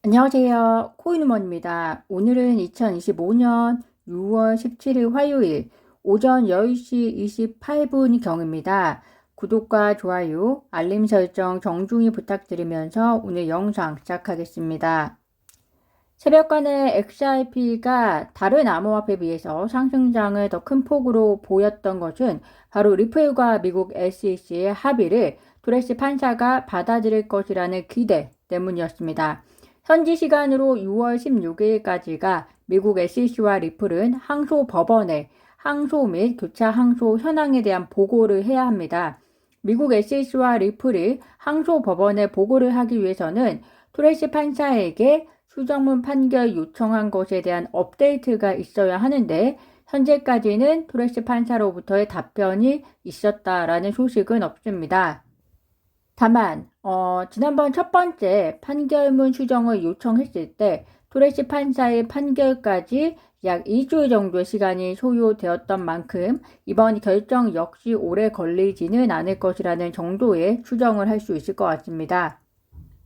안녕하세요. 코인우먼입니다. 오늘은 2025년 6월 17일 화요일 오전 10시 28분경입니다. 구독과 좋아요, 알림 설정 정중히 부탁드리면서 오늘 영상 시작하겠습니다. 새벽간에 XRP가 다른 암호화폐에 비해서 상승장을 더 큰 폭으로 보였던 것은 바로 리플과 미국 SEC의 합의를 토레스 판사가 받아들일 것이라는 기대 때문이었습니다. 현지 시간으로 6월 16일까지가 미국 SEC와 리플은 항소 법원에 항소 및 교차 항소 현황에 대한 보고를 해야 합니다. 미국 SEC와 리플이 항소 법원에 보고를 하기 위해서는 토레스 판사에게 수정문 판결 요청한 것에 대한 업데이트가 있어야 하는데 현재까지는 토레스 판사로부터의 답변이 있었다라는 소식은 없습니다. 다만 지난번 첫 번째 판결문 수정을 요청했을 때 토레스 판사의 판결까지 약 2주 정도의 시간이 소요되었던 만큼 이번 결정 역시 오래 걸리지는 않을 것이라는 정도의 추정을 할 수 있을 것 같습니다.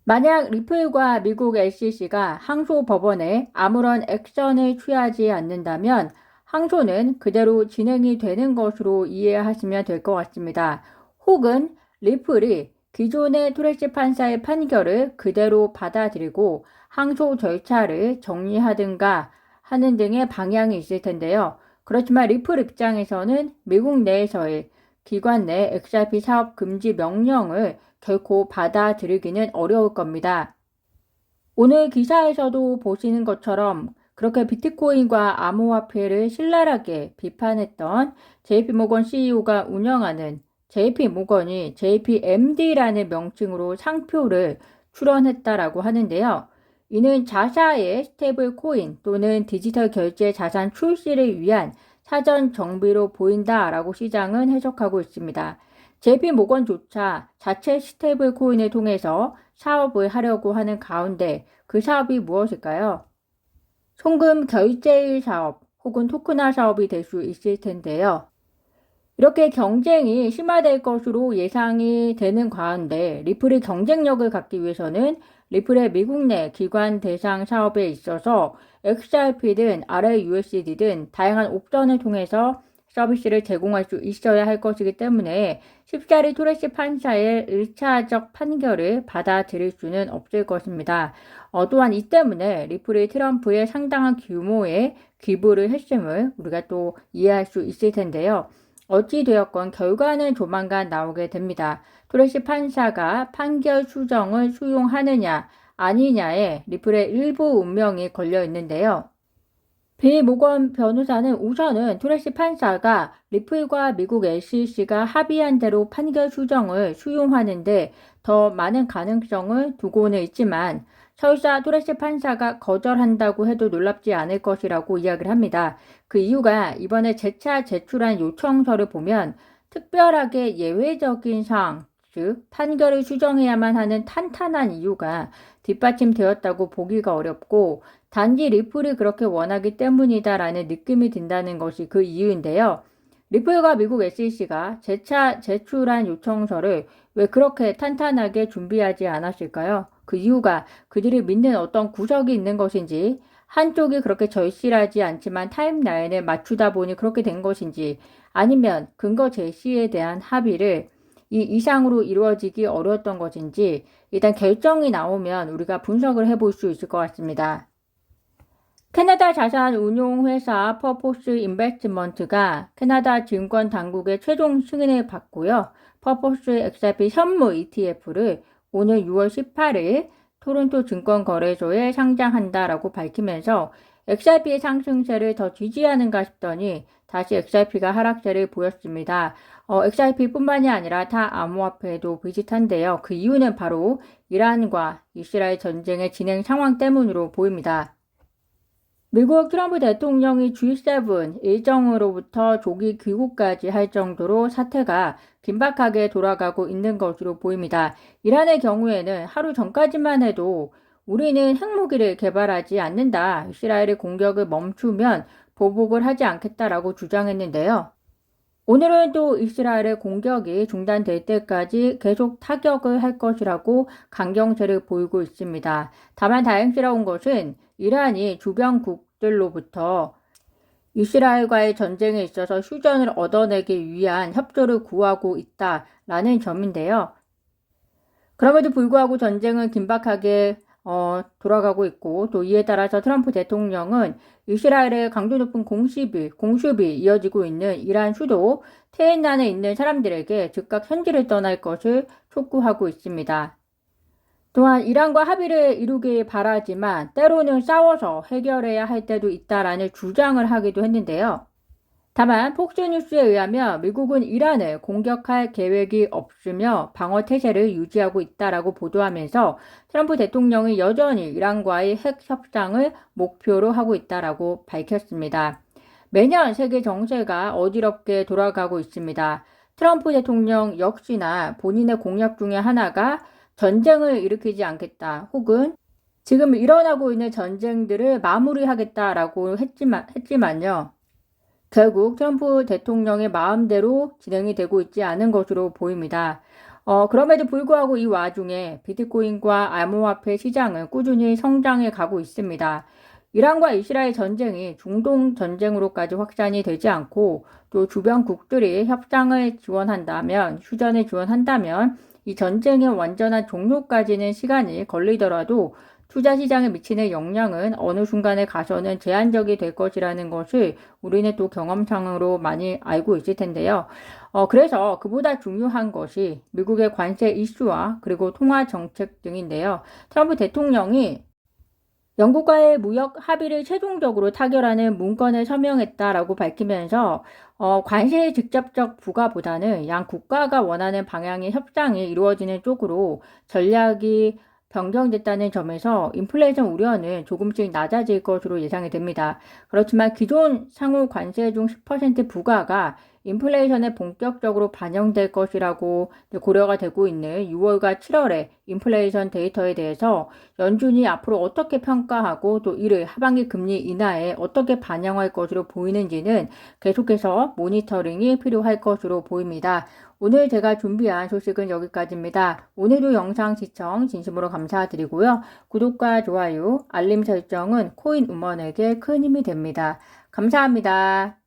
만약 리플과 미국 SEC가 항소 법원에 아무런 액션을 취하지 않는다면 항소는 그대로 진행이 되는 것으로 이해하시면 될 것 같습니다. 혹은 리플이 기존의 토레스 판사의 판결을 그대로 받아들이고 항소 절차를 정리하든가 하는 등의 방향이 있을 텐데요. 그렇지만 리플 입장에서는 미국 내에서의 기관 내 XRP 사업 금지 명령을 결코 받아들이기는 어려울 겁니다. 오늘 기사에서도 보시는 것처럼 그렇게 비트코인과 암호화폐를 신랄하게 비판했던 JP모건 CEO가 운영하는 JP모건이 JPMD라는 명칭으로 상표를 출원했다라고 하는데요. 이는 자사의 스테이블 코인 또는 디지털 결제 자산 출시를 위한 사전 정비로 보인다라고 시장은 해석하고 있습니다. JP모건조차 자체 스테이블 코인을 통해서 사업을 하려고 하는 가운데 그 사업이 무엇일까요? 송금 결제 사업 혹은 토큰화 사업이 될 수 있을 텐데요. 이렇게 경쟁이 심화될 것으로 예상이 되는 가운데 리플의 경쟁력을 갖기 위해서는 리플의 미국 내 기관 대상 사업에 있어서 XRP든 RLUSD든 다양한 옵션을 통해서 서비스를 제공할 수 있어야 할 것이기 때문에 쉽사리 토레스 판사의 1차적 판결을 받아들일 수는 없을 것입니다. 또한 이 때문에 리플이 트럼프에 상당한 규모의 기부를 했음을 우리가 또 이해할 수 있을 텐데요. 어찌되었건 결과는 조만간 나오게 됩니다. 토레스 판사가 판결 수정을 수용하느냐 아니냐에 리플의 일부 운명이 걸려 있는데요. 빌 모건 변호사는 우선은 토레스 판사가 리플과 미국 SEC가 합의한 대로 판결 수정을 수용하는데 더 많은 가능성을 두고는 있지만 설사 토레스 판사가 거절한다고 해도 놀랍지 않을 것이라고 이야기를 합니다. 그 이유가 이번에 재차 제출한 요청서를 보면 특별하게 예외적인 사항, 즉 판결을 수정해야만 하는 탄탄한 이유가 뒷받침되었다고 보기가 어렵고 단지 리플이 그렇게 원하기 때문이다라는 느낌이 든다는 것이 그 이유인데요. 리플과 미국 SEC가 재차 제출한 요청서를 왜 그렇게 탄탄하게 준비하지 않았을까요? 그 이유가 그들이 믿는 어떤 구석이 있는 것인지 한쪽이 그렇게 절실하지 않지만 타임라인을 맞추다 보니 그렇게 된 것인지 아니면 근거 제시에 대한 합의를 이 이상으로 이루어지기 어려웠던 것인지 일단 결정이 나오면 우리가 분석을 해볼 수 있을 것 같습니다. 캐나다 자산 운용회사 퍼포스 인베스트먼트가 캐나다 증권 당국의 최종 승인을 받고요. 퍼포스 XRP 현무 ETF를 오늘 6월 18일 토론토 증권거래소에 상장한다라고 밝히면서 XRP의 상승세를 더 지지하는가 싶더니 다시 XRP가 하락세를 보였습니다. XRP뿐만이 아니라 타 암호화폐도 비슷한데요. 그 이유는 바로 이란과 이스라엘 전쟁의 진행 상황 때문으로 보입니다. 미국 트럼프 대통령이 G7 일정으로부터 조기 귀국까지 할 정도로 사태가 긴박하게 돌아가고 있는 것으로 보입니다. 이란의 경우에는 하루 전까지만 해도 우리는 핵무기를 개발하지 않는다. 이스라엘의 공격을 멈추면 보복을 하지 않겠다라고 주장했는데요. 오늘은 또 이스라엘의 공격이 중단될 때까지 계속 타격을 할 것이라고 강경세를 보이고 있습니다. 다만 다행스러운 것은 이란이 주변국들로부터 이스라엘과의 전쟁에 있어서 휴전을 얻어내기 위한 협조를 구하고 있다라는 점인데요. 그럼에도 불구하고 전쟁은 긴박하게 돌아가고 있고, 또 이에 따라서 트럼프 대통령은 이스라엘의 강도 높은 공습이 이어지고 있는 이란 수도 테헤란에 있는 사람들에게 즉각 현지를 떠날 것을 촉구하고 있습니다. 또한 이란과 합의를 이루길 바라지만 때로는 싸워서 해결해야 할 때도 있다라는 주장을 하기도 했는데요. 다만 폭스뉴스에 의하면 미국은 이란을 공격할 계획이 없으며 방어 태세를 유지하고 있다라고 보도하면서 트럼프 대통령이 여전히 이란과의 핵 협상을 목표로 하고 있다라고 밝혔습니다. 매년 세계 정세가 어지럽게 돌아가고 있습니다. 트럼프 대통령 역시나 본인의 공약 중에 하나가 전쟁을 일으키지 않겠다, 혹은 지금 일어나고 있는 전쟁들을 마무리하겠다라고 했지만요. 결국 트럼프 대통령의 마음대로 진행이 되고 있지 않은 것으로 보입니다. 그럼에도 불구하고 이 와중에 비트코인과 암호화폐 시장은 꾸준히 성장해 가고 있습니다. 이란과 이스라엘 전쟁이 중동 전쟁으로까지 확산이 되지 않고 또 주변국들이 협상을 지원한다면, 휴전을 지원한다면 이 전쟁의 완전한 종료까지는 시간이 걸리더라도 투자 시장에 미치는 영향은 어느 순간에 가서는 제한적이 될 것이라는 것을 우리는 또 경험상으로 많이 알고 있을 텐데요. 그래서 그보다 중요한 것이 미국의 관세 이슈와 그리고 통화 정책 등인데요. 트럼프 대통령이 영국과의 무역 합의를 최종적으로 타결하는 문건을 서명했다라고 밝히면서 관세의 직접적 부과보다는 양 국가가 원하는 방향의 협상이 이루어지는 쪽으로 전략이 변경됐다는 점에서 인플레이션 우려는 조금씩 낮아질 것으로 예상이 됩니다. 그렇지만 기존 상호 관세 중 10% 부과가 인플레이션에 본격적으로 반영될 것이라고 고려가 되고 있는 6월과 7월의 인플레이션 데이터에 대해서 연준이 앞으로 어떻게 평가하고 또 이를 하반기 금리 인하에 어떻게 반영할 것으로 보이는지는 계속해서 모니터링이 필요할 것으로 보입니다. 오늘 제가 준비한 소식은 여기까지입니다. 오늘도 영상 시청 진심으로 감사드리고요. 구독과 좋아요, 알림 설정은 코인 우먼에게 큰 힘이 됩니다. 감사합니다.